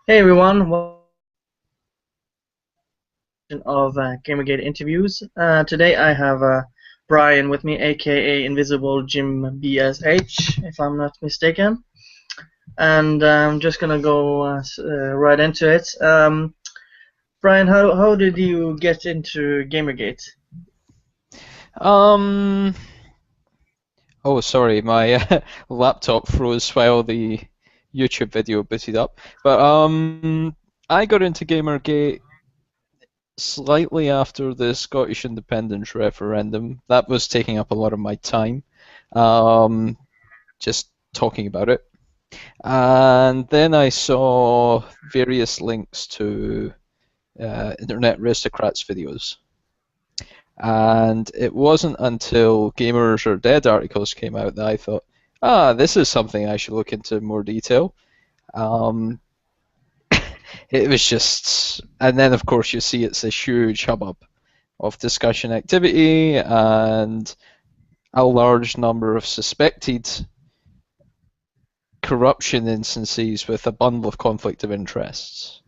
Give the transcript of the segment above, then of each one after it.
Hey everyone, welcome of GamerGate Interviews. Today I have Brian with me, aka Invisible Jim BSH, if I'm not mistaken. And I'm just gonna go right into it. Brian, how did you get into GamerGate? Um. Oh, sorry, my laptop froze while the YouTube video booted up. But I got into GamerGate slightly after the Scottish independence referendum. That was taking up a lot of my time, um, just talking about it. And then I saw various links to Internet Aristocrats videos. And it wasn't until Gamers Are Dead articles came out that I thought, this is something I should look into in more detail. Um, it was just, and then of course you see it's this huge hubbub of discussion activity and a large number of suspected corruption instances with a bundle of conflict of interests.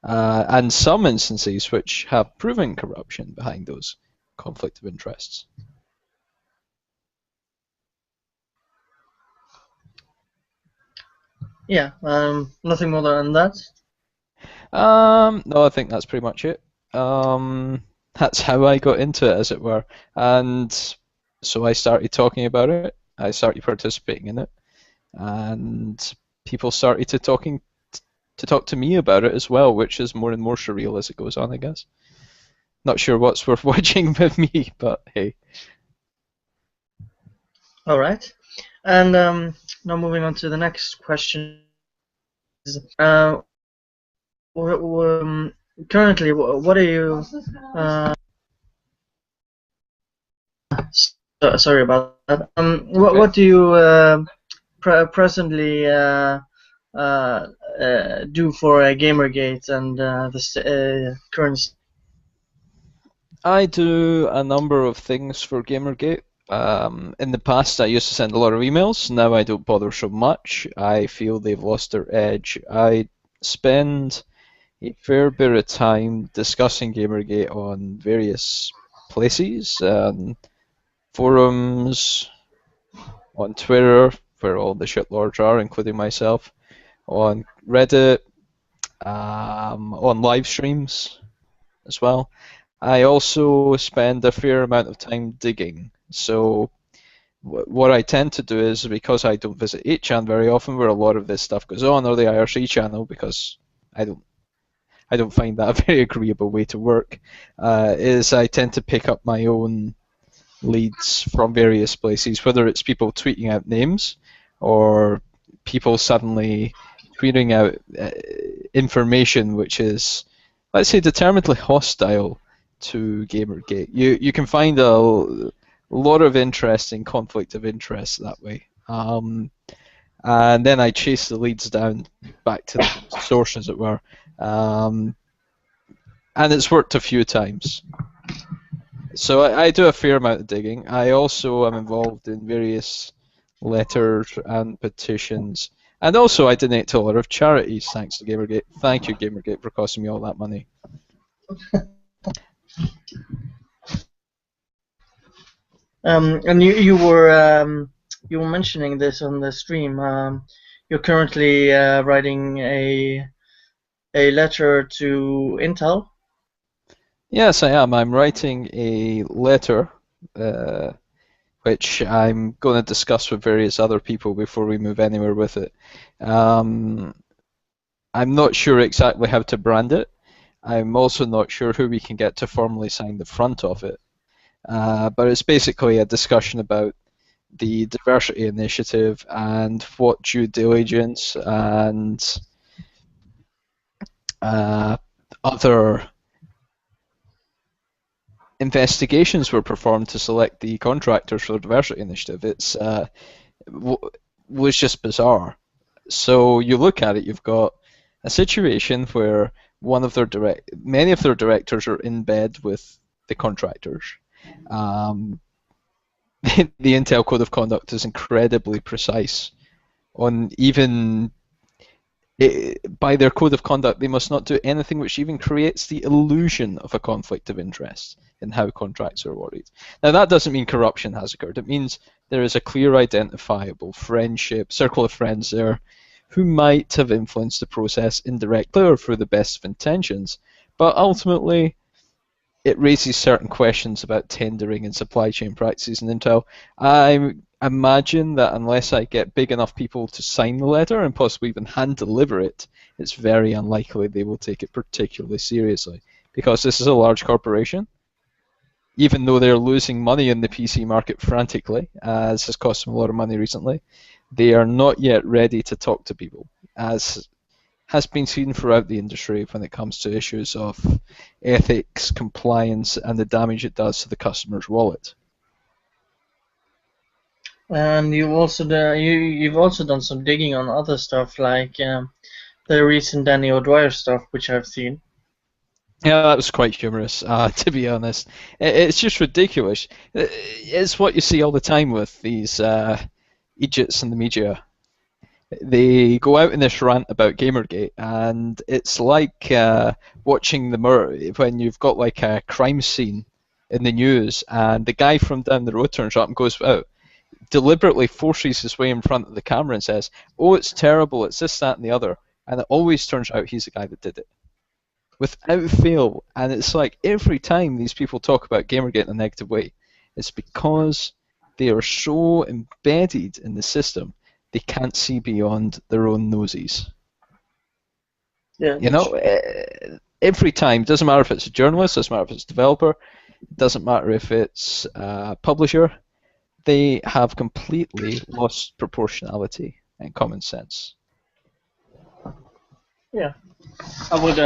And some instances which have proven corruption behind those conflict of interests. Yeah, nothing more than that. No, I think that's pretty much it. That's how I got into it, as it were. And so I started talking about it. I started participating in it, and people started to talk to me about it as well, which is more and more surreal as it goes on, I guess. Not sure what's worth watching with me, but hey. All right. And now moving on to the next question. Uh, Currently, what are you? Uh, Sorry about that. Okay. What do you presently do for GamerGate and the current? I do a number of things for GamerGate. In the past, I used to send a lot of emails. Now I don't bother so much. I feel they've lost their edge. I spend a fair bit of time discussing GamerGate on various places, forums, on Twitter, where all the shitlords are, including myself, on Reddit, on live streams as well. I also spend a fair amount of time digging. So what I tend to do is, because I don't visit 8chan very often, where a lot of this stuff goes on, or the IRC channel, because I don't I don't find that a very agreeable way to work, is I tend to pick up my own leads from various places, whether it's people tweeting out names or people suddenly tweeting out information which is, let's say, determinedly hostile to Gamergate. You can find a lot of interesting conflict of interest that way. And then I chase the leads down back to the source, as it were. Um, and it's worked a few times. So I do a fair amount of digging. I also am involved in various letters and petitions. And also I donate to a lot of charities, thanks to Gamergate. Thank you, Gamergate, for costing me all that money. And you were mentioning this on the stream. You're currently writing a letter to Intel. Yes, I am. I'm writing a letter, uh, which I'm going to discuss with various other people before we move anywhere with it. Um, I'm not sure exactly how to brand it. I'm also not sure who we can get to formally sign the front of it. But it's basically a discussion about the diversity initiative and what due diligence and uh, other investigations were performed to select the contractors for the diversity initiative. Was just bizarre. So you look at it, you've got a situation where many of their directors are in bed with the contractors. Um, the Intel Code of Conduct is incredibly precise on even by their code of conduct, they must not do anything which even creates the illusion of a conflict of interest in how contracts are awarded. Now, that doesn't mean corruption has occurred. It means there is a clear, identifiable friendship, circle of friends there who might have influenced the process indirectly or through the best of intentions. But ultimately, it raises certain questions about tendering and supply chain practices in Intel. I imagine that unless I get big enough people to sign the letter and possibly even hand deliver it, it's very unlikely they will take it particularly seriously, because this is a large corporation. Even though they're losing money in the PC market frantically, as has cost them a lot of money recently, they are not yet ready to talk to people, as has been seen throughout the industry when it comes to issues of ethics, compliance, and the damage it does to the customer's wallet. And you've also done some digging on other stuff, like the recent Danny O'Dwyer stuff, which I've seen. Yeah, that was quite humorous, to be honest. It's just ridiculous. It's what you see all the time with these idiots in the media. They go out in this rant about Gamergate, and it's like watching the mirror when you've got like a crime scene in the news, and the guy from down the road turns up and goes out, deliberately forces his way in front of the camera and says, "Oh, it's terrible, it's this, that, and the other," and it always turns out he's the guy that did it, without fail. And it's like every time these people talk about Gamergate in a negative way, it's because they are so embedded in the system they can't see beyond their own noses. Yeah. You know, every time, doesn't matter if it's a journalist, doesn't matter if it's a developer, doesn't matter if it's a publisher, they have completely lost proportionality and common sense. Yeah. I would.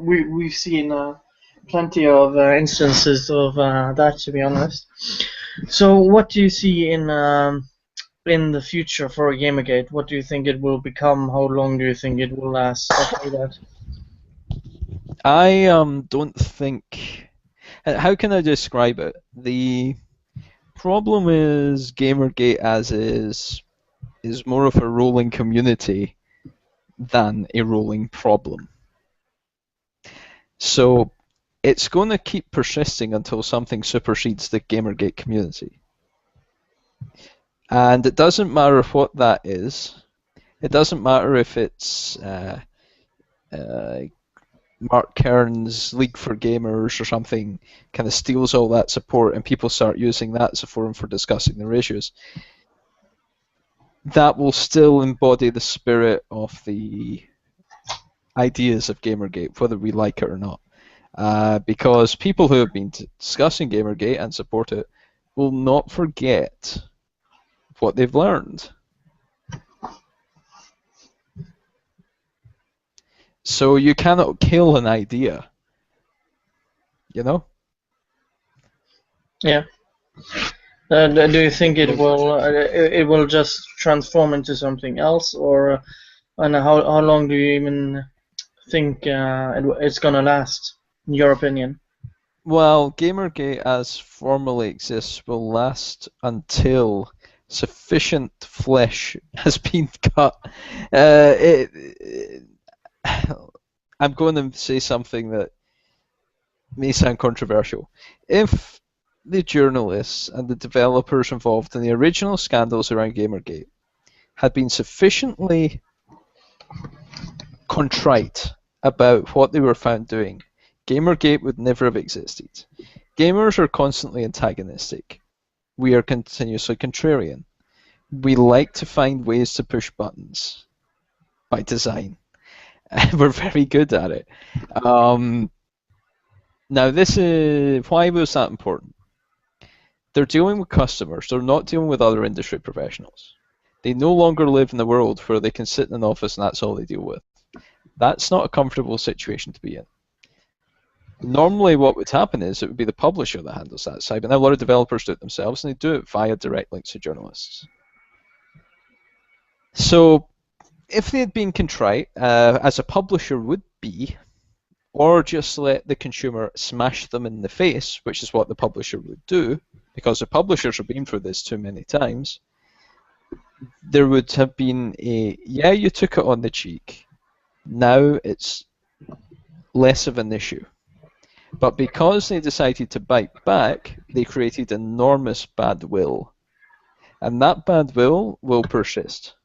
We've seen plenty of instances of that, to be honest. So, what do you see in the future for Gamergate? What do you think it will become? How long do you think it will last? Stuff like that. I don't think. How can I describe it? The problem is Gamergate as is more of a rolling community than a rolling problem. So it's going to keep persisting until something supersedes the Gamergate community. And it doesn't matter what that is. It doesn't matter if it's Mark Kern's League for Gamers or something kind of steals all that support and people start using that as a forum for discussing their issues. That will still embody the spirit of the ideas of Gamergate, whether we like it or not. Because people who have been discussing Gamergate and support it will not forget what they've learned. So you cannot kill an idea, you know? Yeah. Do you think it will just transform into something else, or and how long do you even think it's gonna last, in your opinion? Well, Gamergate as formally exists will last until sufficient flesh has been cut. I'm going to say something that may sound controversial. If the journalists and the developers involved in the original scandals around Gamergate had been sufficiently contrite about what they were found doing, Gamergate would never have existed. Gamers are constantly antagonistic. We are continuously contrarian. We like to find ways to push buttons by design. We're very good at it. Now, this is why was that important? They're dealing with customers. They're not dealing with other industry professionals. They no longer live in the world where they can sit in an office and that's all they deal with. That's not a comfortable situation to be in. Normally what would happen is it would be the publisher that handles that side, but now a lot of developers do it themselves, and they do it via direct links to journalists. So if they had been contrite, as a publisher would be, or just let the consumer smash them in the face, which is what the publisher would do, because the publishers have been through this too many times, there would have been a, yeah, you took it on the cheek, Now it's less of an issue. But because they decided to bite back, they created enormous bad will. And that bad will persist.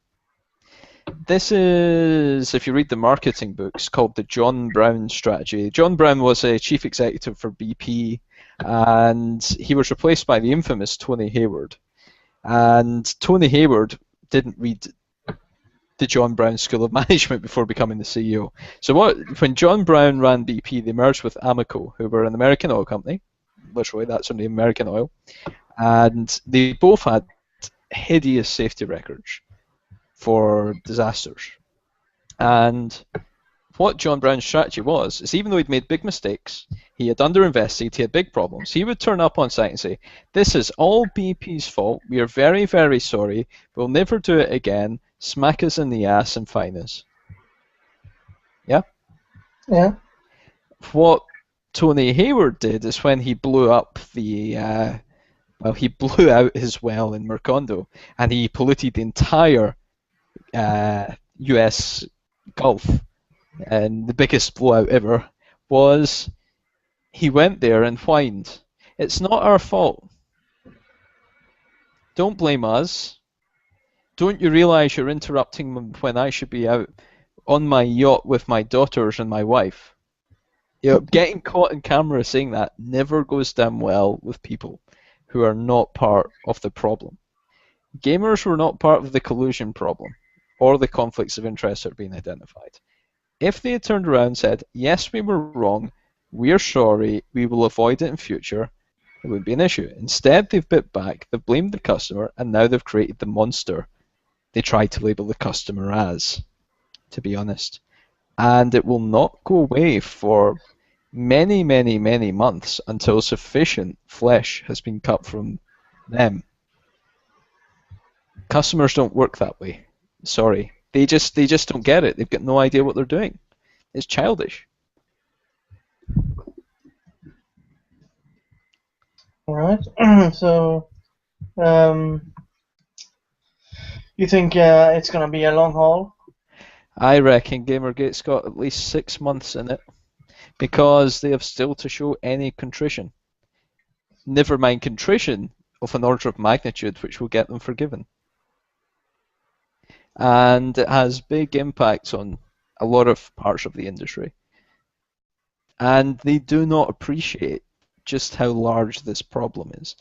This is, if you read the marketing books, called the John Brown strategy. John Brown was a chief executive for BP, and he was replaced by the infamous Tony Hayward. And Tony Hayward didn't read the John Brown School of Management before becoming the CEO. So when John Brown ran BP, they merged with Amoco, who were an American oil company. Literally, that's their name, American Oil. And they both had hideous safety records for disasters. And what John Brown's strategy was, is even though he'd made big mistakes, he had underinvested, he had big problems, he would turn up on site and say, this is all BP's fault, we are very, very sorry, we'll never do it again, smack us in the ass and fine us. Yeah? Yeah. What Tony Hayward did is when he blew up the, he blew out his well in Macondo, and he polluted the entire US Gulf, and the biggest blowout ever, was he went there and whined, it's not our fault. Don't blame us. Don't you realise you're interrupting when I should be out on my yacht with my daughters and my wife? You know, getting caught on camera saying that never goes down well with people who are not part of the problem. Gamers were not part of the collusion problem or the conflicts of interest that are being identified. If they had turned around and said, yes, we were wrong, we're sorry, we will avoid it in future, it wouldn't be an issue. Instead, they've bit back, they've blamed the customer, and now they've created the monster they tried to label the customer as, to be honest. And it will not go away for many, many, many months until sufficient flesh has been cut from them. Customers don't work that way. Sorry. They just don't get it. They've got no idea what they're doing. It's childish. All right. So, you think it's gonna be a long haul? I reckon GamerGate's got at least 6 months in it because they have still to show any contrition. Never mind contrition of an order of magnitude which will get them forgiven. And it has big impacts on a lot of parts of the industry. And they do not appreciate just how large this problem is.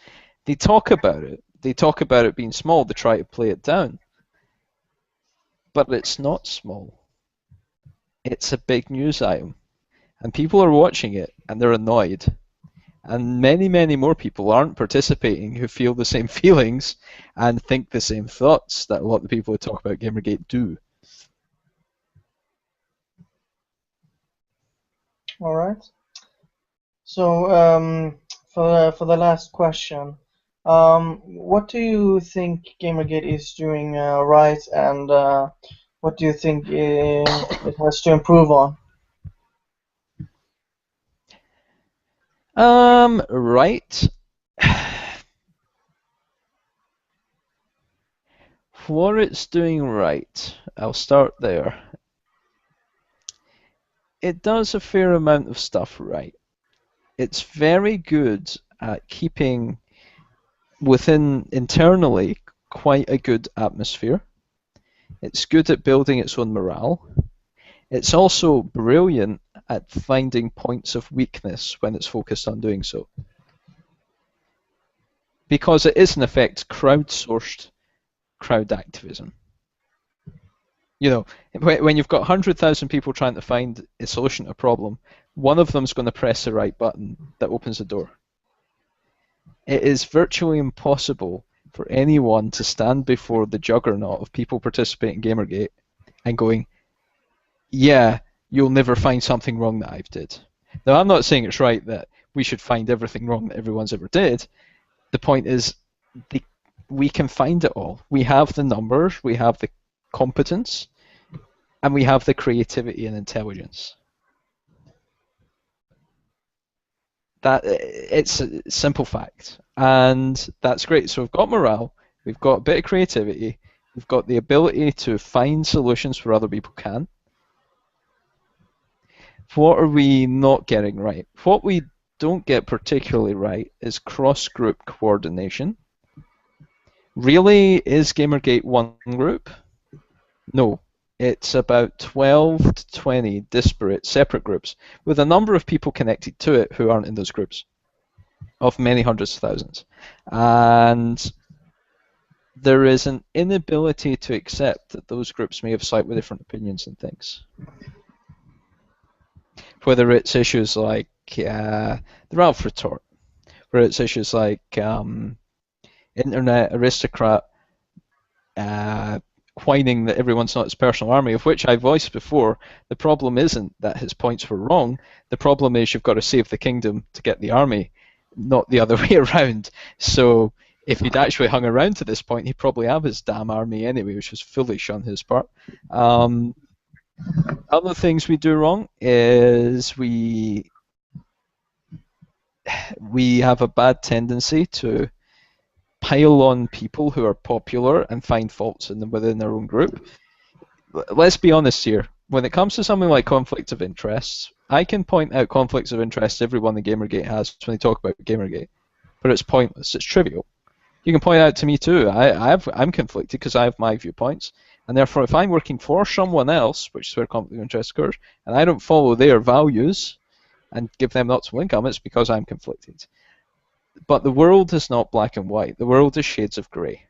They talk about it. They talk about it being small. They try to play it down. But it's not small. It's a big news item. And people are watching it and they're annoyed. And many, many more people aren't participating who feel the same feelings and think the same thoughts that a lot of the people who talk about Gamergate do. All right. So, for the last question, what do you think GamerGate is doing right, and what do you think it has to improve on? Right. What it's doing right, I'll start there. It does a fair amount of stuff right. It's very good at keeping within internally quite a good atmosphere. It's good at building its own morale. It's also brilliant at finding points of weakness when it's focused on doing so. Because it is in effect crowdsourced crowd activism. You know, when you've got 100,000 people trying to find a solution to a problem, one of them's going to press the right button that opens the door. It is virtually impossible for anyone to stand before the juggernaut of people participating in Gamergate and going, yeah, you'll never find something wrong that I've did. Now, I'm not saying it's right that we should find everything wrong that everyone's ever did. The point is, we can find it all. We have the numbers, we have the competence, and we have the creativity and intelligence. It's a simple fact, and that's great. So we've got morale, we've got a bit of creativity, we've got the ability to find solutions where other people can, What are we not getting right? What we don't get particularly right is cross-group coordination. Really, is GamerGate one group? No. It's about 12 to 20 disparate, separate groups with a number of people connected to it who aren't in those groups, of many hundreds of thousands. And there is an inability to accept that those groups may have slightly different opinions and things. Whether it's issues like the Ralph retort, where it's issues like internet aristocrat whining that everyone's not his personal army, of which I voiced before. The problem isn't that his points were wrong. The problem is you've got to save the kingdom to get the army, not the other way around. So if he'd actually hung around to this point, he'd probably have his damn army anyway, which was foolish on his part. Other things we do wrong is we have a bad tendency to pile on people who are popular and find faults in them within their own group. Let's be honest here. When it comes to something like conflict of interests, I can point out conflicts of interest everyone in Gamergate has when they talk about Gamergate, but it's pointless. It's trivial. You can point out to me too. I'm conflicted because I have my viewpoints, and therefore if I'm working for someone else, which is where conflict of interest occurs, and I don't follow their values and give them optimal income, it's because I'm conflicted. But the world is not black and white. The world is shades of grey.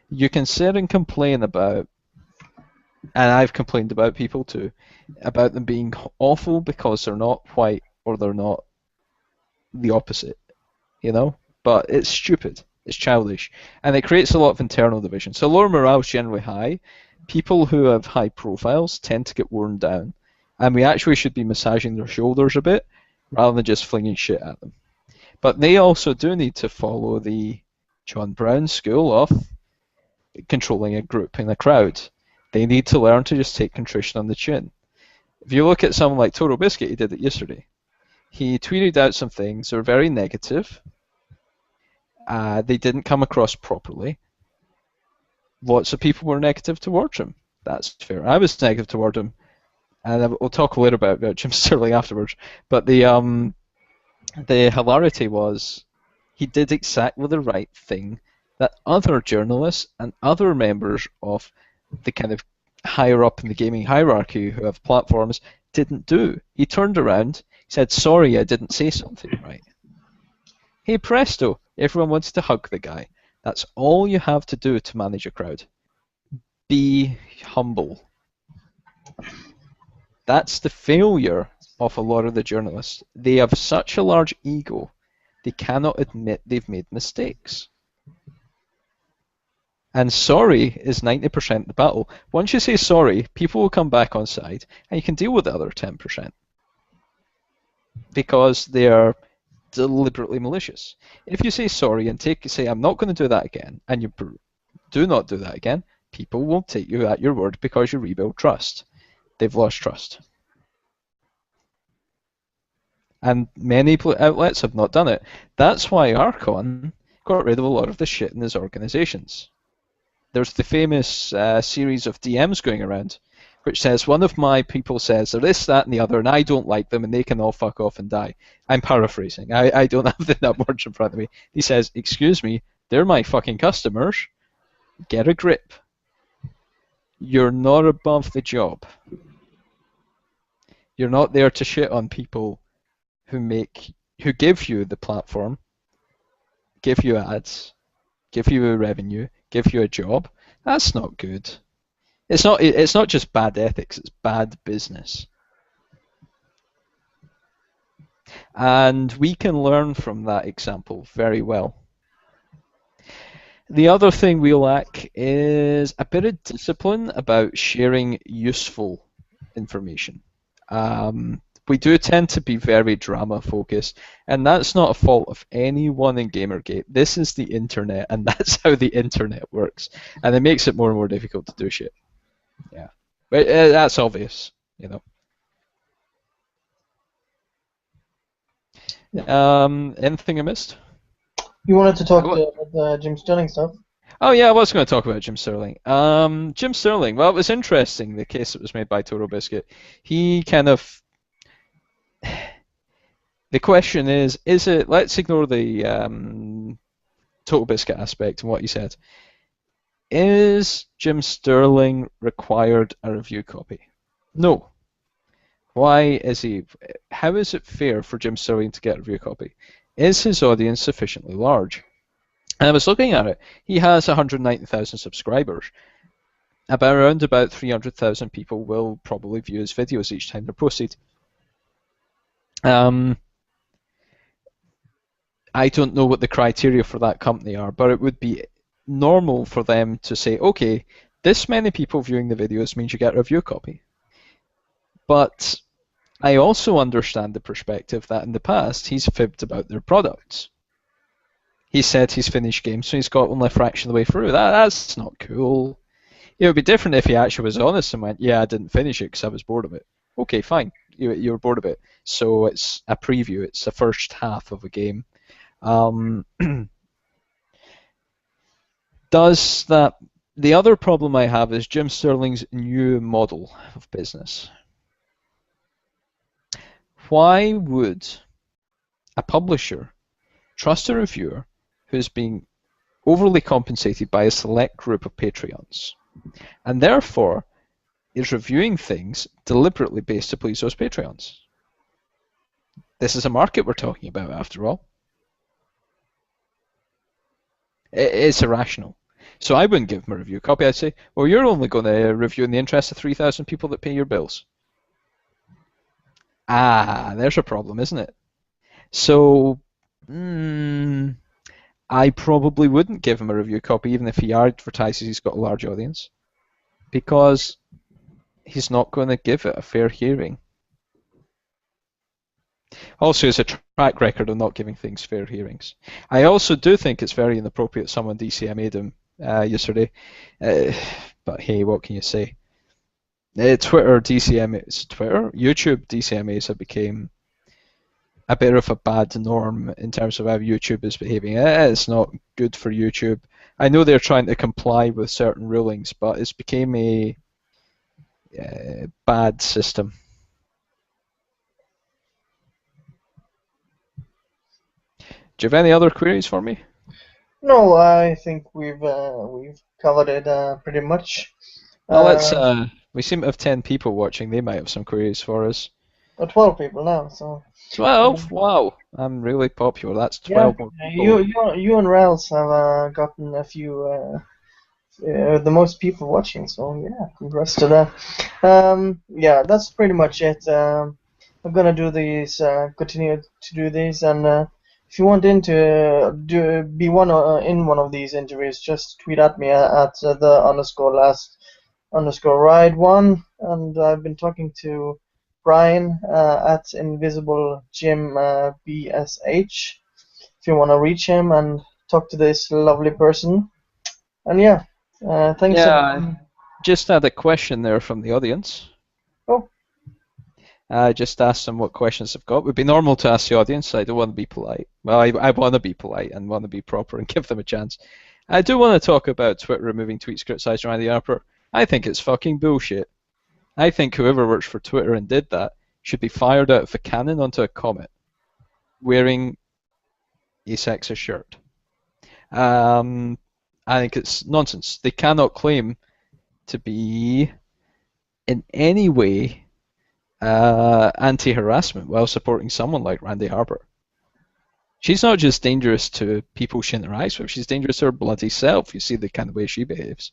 You can sit and complain about, and I've complained about people too, about them being awful because they're not white or they're not the opposite, you know? But it's stupid. It's childish. And it creates a lot of internal division. So lower morale is generally high. People who have high profiles tend to get worn down. And we actually should be massaging their shoulders a bit rather than just flinging shit at them. But they also do need to follow the John Brown school of controlling a group and a crowd. They need to learn to just take contrition on the chin. If you look at someone like Toro Biscuit, he did it yesterday. He tweeted out some things that were very negative. They didn't come across properly. Lots of people were negative towards him. That's fair. I was negative toward him, and we'll talk a little bit about Jim Sterling afterwards. But the hilarity was he did exactly the right thing that other journalists and other members of the kind of higher up in the gaming hierarchy who have platforms didn't do. He turned around, said, "Sorry, I didn't say something right." Hey presto, everyone wants to hug the guy. That's all you have to do to manage a crowd. Be humble. That's the failure of a lot of the journalists. They have such a large ego, they cannot admit they've made mistakes. And sorry is 90% of the battle. Once you say sorry, people will come back on side, and you can deal with the other 10%. Because they are deliberately malicious. If you say sorry and say, I'm not going to do that again, and you do not do that again, people will take you at your word because you rebuild trust. They've lost trust. And many outlets have not done it. That's why Archon got rid of a lot of the shit in his organizations. There's the famous series of DMs going around, which says, one of my people says they're this, that, and the other, and I don't like them, and they can all fuck off and die. I'm paraphrasing. I don't have that words in front of me. He says, excuse me, they're my fucking customers. Get a grip. You're not above the job. You're not there to shit on people who give you the platform, give you ads, give you a revenue, give you a job. That's not good. It's not just bad ethics, it's bad business. And we can learn from that example very well. The other thing we lack is a bit of discipline about sharing useful information. We do tend to be very drama focused, and that's not a fault of anyone in Gamergate. This is the internet, and that's how the internet works, and it makes it more and more difficult to do shit. Yeah, but that's obvious, you know. Anything I missed? You wanted to talk about the Jim Sterling stuff? Oh yeah, I was going to talk about Jim Sterling. Jim Sterling. Well, it was interesting the case that was made by Toro Biscuit. He kind of the question is it? Let's ignore the Total Biscuit aspect and what he said. Is Jim Sterling required a review copy? No. Why is he? How is it fair for Jim Sterling to get a review copy? Is his audience sufficiently large? And I was looking at it. He has 190,000 subscribers. Around about 300,000 people will probably view his videos each time they're posted. I don't know what the criteria for that company are, but it would be normal for them to say, okay, this many people viewing the videos means you get a review copy. But I also understand the perspective that in the past he's fibbed about their products. He said he's finished games, so he's got only a fraction of the way through. That's not cool. It would be different if he actually was honest and went, yeah, I didn't finish it because I was bored of it. Okay, fine. You were bored of it. So it's a preview. It's the first half of a game. Does that... The other problem I have is Jim Sterling's new model of business. Why would a publisher trust a reviewer who's being overly compensated by a select group of Patreons, and therefore is reviewing things deliberately based to please those Patreons? This is a market we're talking about, after all. It's irrational. So I wouldn't give him a review copy. I'd say, well, you're only going to review in the interest of 3,000 people that pay your bills. Ah, there's a problem, isn't it? So, I probably wouldn't give him a review copy, even if he advertises he's got a large audience, because he's not going to give it a fair hearing. Also, it's a track record of not giving things fair hearings. I also do think it's very inappropriate someone DCMA'd him yesterday, but hey, what can you say? Twitter DCMAs, YouTube DCMAs have become a bit of a bad norm in terms of how YouTube is behaving. It's not good for YouTube. I know they're trying to comply with certain rulings, but it's became a bad system. Do you have any other queries for me? No, I think we've covered it pretty much. Well, let's. We seem to have 10 people watching. They might have some queries for us. 12 people now, so 12? Wow, I'm really popular. That's 12 more people. you and Rels have gotten a few the most people watching, so yeah, congrats to that. Yeah, that's pretty much it. I'm gonna do these, continue to do these, and if you want be in one of these interviews, just tweet at me at the _last_ride1, and I've been talking to Brian at Invisible Jim BSH. If you want to reach him and talk to this lovely person, and yeah. Thanks Yeah, everyone. just had a question there from the audience. Oh. I just asked them what questions they've got. It would be normal to ask the audience. I don't want to be polite. Well, I want to be polite and want to be proper and give them a chance. I do want to talk about Twitter removing tweets criticizing Randy Harper. I think it's fucking bullshit. I think whoever works for Twitter and did that should be fired out of a cannon onto a comet wearing a sexist shirt. I think it's nonsense. They cannot claim to be in any way anti-harassment while supporting someone like Randy Harper. She's not just dangerous to people she interacts with, she's dangerous to her bloody self. You see the kind of way she behaves.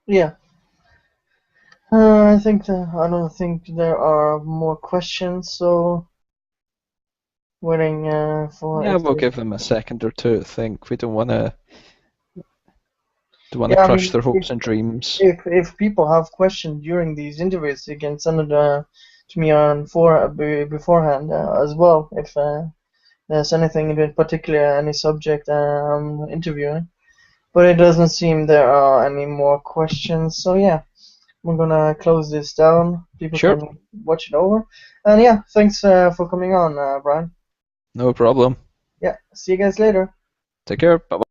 Yeah. I don't think there are more questions, so waiting for Yeah, if we'll they... give them a second or two to think. We don't want to Yeah, I crush mean, their hopes and dreams. if people have questions during these interviews, you can send it to me on beforehand as well. If there's anything in particular, any subject I'm interviewing. But it doesn't seem there are any more questions, so yeah. We're gonna close this down. People Sure. can watch it over. And yeah, thanks for coming on, Brian. No problem. Yeah, see you guys later. Take care. Bye.